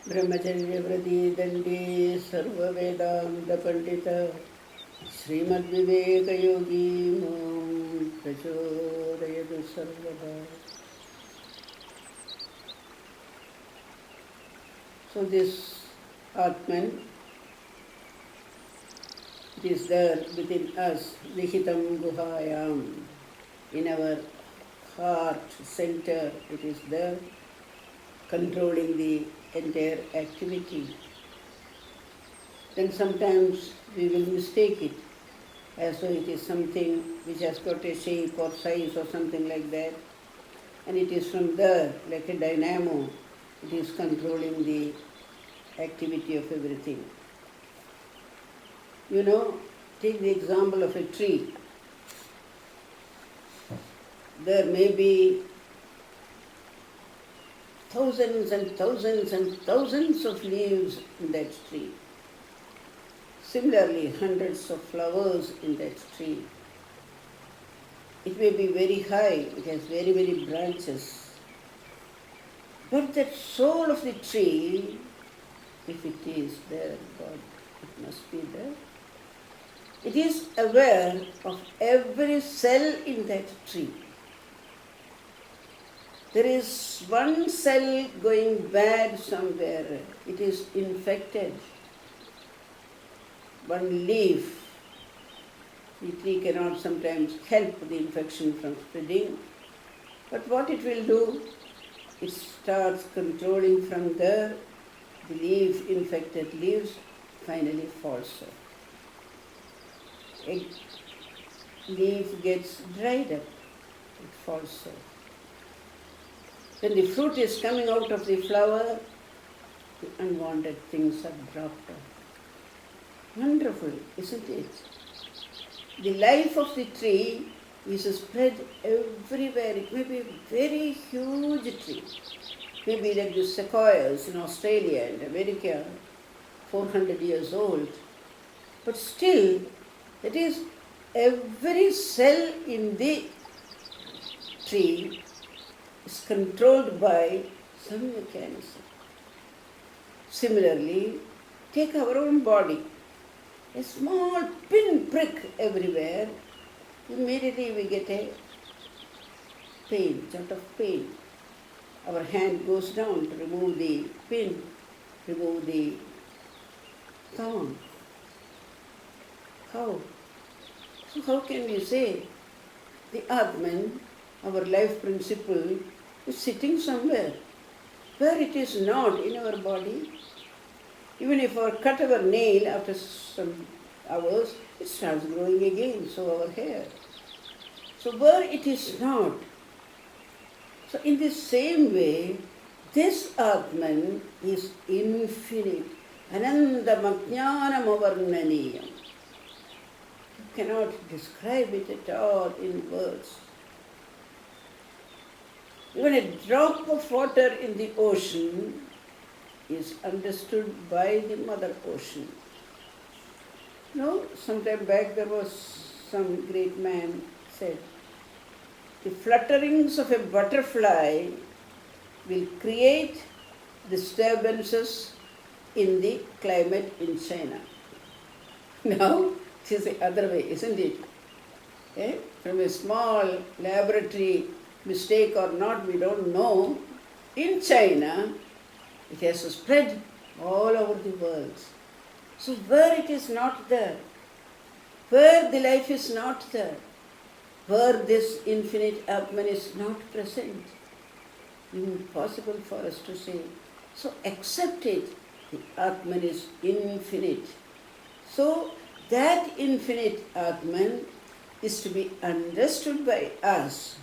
ब्रह्मचर्यव्रती दंडी सर्ववेदांत पंडित श्रीमद्विवेकयोगी मां प्रचोदयतु सर्वदा. So this Atman, it is there within us, Nihitam Guhayam, in our heart center, it is there, controlling the entire activity. Then sometimes we will mistake it as though it is something which has got a shape or size or something like that, and it is from there, like a dynamo, it is controlling the activity of everything. You know, take the example of a tree. There may be thousands and thousands and thousands of leaves in that tree. Similarly, hundreds of flowers in that tree. It may be very high, it has very, very branches. But that soul of the tree, if it is there, God, it must be there. It is aware of every cell in that tree. There is one cell going bad somewhere. It is infected. One leaf. The tree cannot sometimes help the infection from spreading. But what it will do, it starts controlling from there. The leaf, infected leaves, finally falls off. A leaf gets dried up, it falls off. When the fruit is coming out of the flower, the unwanted things are dropped off. Wonderful, isn't it? The life of the tree is spread everywhere. It may be a very huge tree. Maybe like the sequoias in Australia and America, 400 years old. But still, it is every cell in the tree is controlled by some mechanism. Similarly, take our own body. A small pin prick everywhere, immediately we get a pain, sort of pain. Our hand goes down to remove the pin, remove the thorn. How? So how can we say the Atman, our life principle, is sitting somewhere where it is not in our body? Even if we cut our nail after some hours, it starts growing again, so our hair. So where it is not. So in the same way, this Atman is infinite. Ananda Majnanam Avarnaniyam. You cannot describe it at all in words. Even a drop of water in the ocean is understood by the Mother Ocean. Sometime back there was some great man said, the flutterings of a butterfly will create disturbances in the climate in China. Now, it is the other way, isn't it? From a small laboratory mistake or not, we don't know. In China, it has spread all over the world. So where it is not there, where the life is not there, where this infinite Atman is not present, impossible for us to say. So accept it. The Atman is infinite. So that infinite Atman is to be understood by us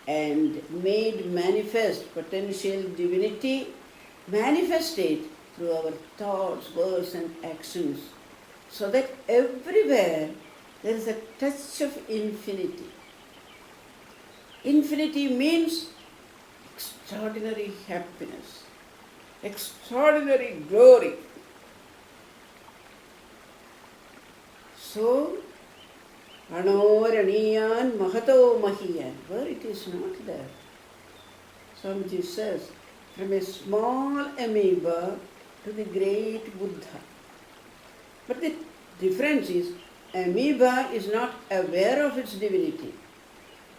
and made manifest, potential divinity, manifested through our thoughts, words and actions, so that everywhere there is a touch of infinity. Infinity means extraordinary happiness, extraordinary glory. So, Anoraniyan Mahato Mahiyan, where it is not there. Swamiji says, from a small amoeba to the great Buddha. But the difference is, amoeba is not aware of its divinity.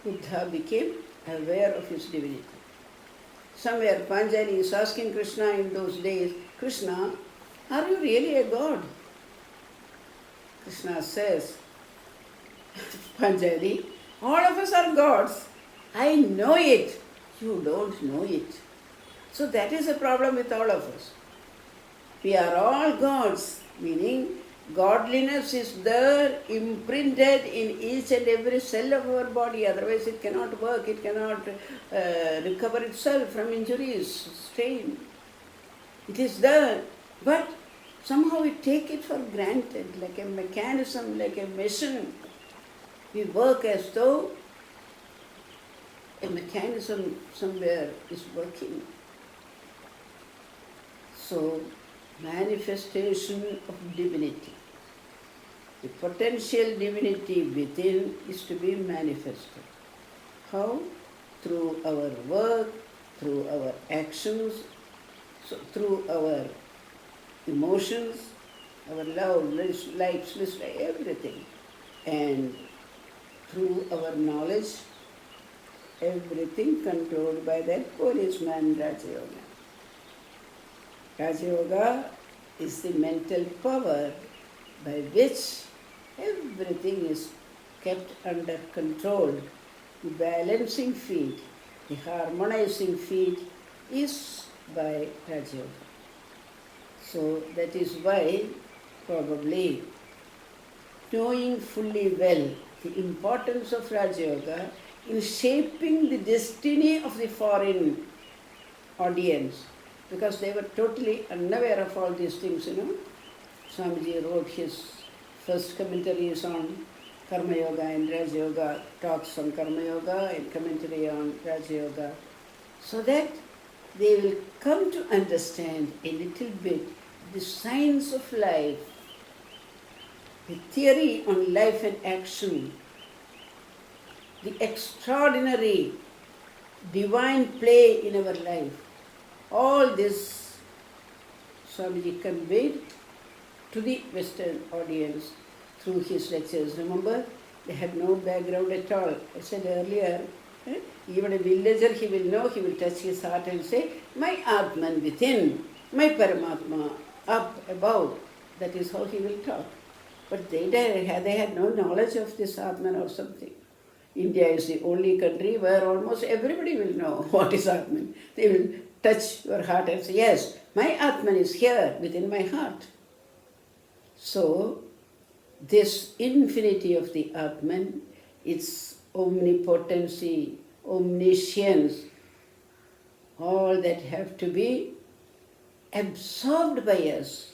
Buddha became aware of his divinity. Somewhere Panjali is asking Krishna in those days, Krishna, are you really a god? Krishna says, Panjali, all of us are gods. I know it. You don't know it. So that is a problem with all of us. We are all gods, meaning godliness is there imprinted in each and every cell of our body, otherwise it cannot work, it cannot recover itself from injuries, strain. It is there, but somehow we take it for granted, like a mechanism, like a machine. We work as though a mechanism somewhere is working. So, manifestation of divinity. The potential divinity within is to be manifested. How? Through our work, through our actions, so through our emotions, our love, likes, dislikes, everything. And through our knowledge, everything controlled by that policeman, Raja Yoga. Raja Yoga is the mental power by which everything is kept under control. The balancing feat, the harmonizing feat is by Raja Yoga. So that is why probably knowing fully well the importance of Raja Yoga in shaping the destiny of the foreign audience, because they were totally unaware of all these things, Swamiji wrote his first commentaries on Karma Yoga and Raja Yoga, talks on Karma Yoga and commentary on Raja Yoga, so that they will come to understand a little bit the science of life, the theory on life and action, the extraordinary divine play in our life. All this Swamiji conveyed to the Western audience through his lectures. Remember, they had no background at all. I said earlier, even a villager, he will know, he will touch his heart and say, my Atman within, my Paramatma up above. That is how he will talk. But they had no knowledge of this Atman or something. India is the only country where almost everybody will know what is Atman. They will touch your heart and say, yes, my Atman is here within my heart. So, this infinity of the Atman, its omnipotency, omniscience, all that have to be absorbed by us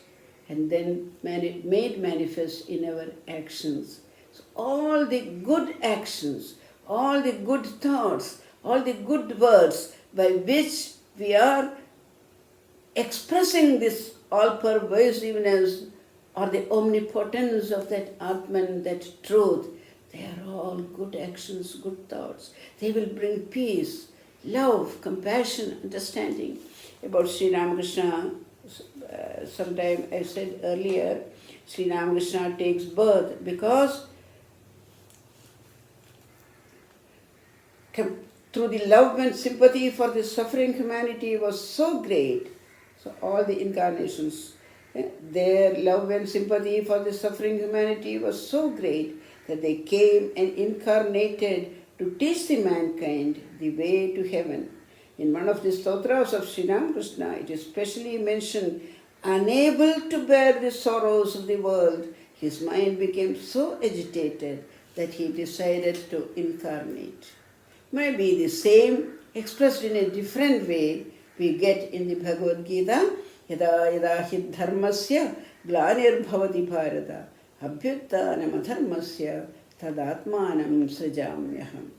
and then made manifest in our actions. So all the good actions, all the good thoughts, all the good words by which we are expressing this all-pervasiveness or the omnipotence of that Atman, that truth, they are all good actions, good thoughts. They will bring peace, love, compassion, understanding. About Sri Ramakrishna, sometime I said earlier, Sri Ramakrishna takes birth because through the love and sympathy for the suffering humanity was so great. So all the incarnations, their love and sympathy for the suffering humanity was so great that they came and incarnated to teach the mankind the way to heaven. In one of the stotras of Sri Ramakrishna, it is specially mentioned, unable to bear the sorrows of the world, his mind became so agitated that he decided to incarnate. Maybe the same, expressed in a different way, we get in the Bhagavad Gita, yada yada hi dharmasya glanir-bhavati bharata abhyuttanam adharmasya tadatmanam srijamyaham.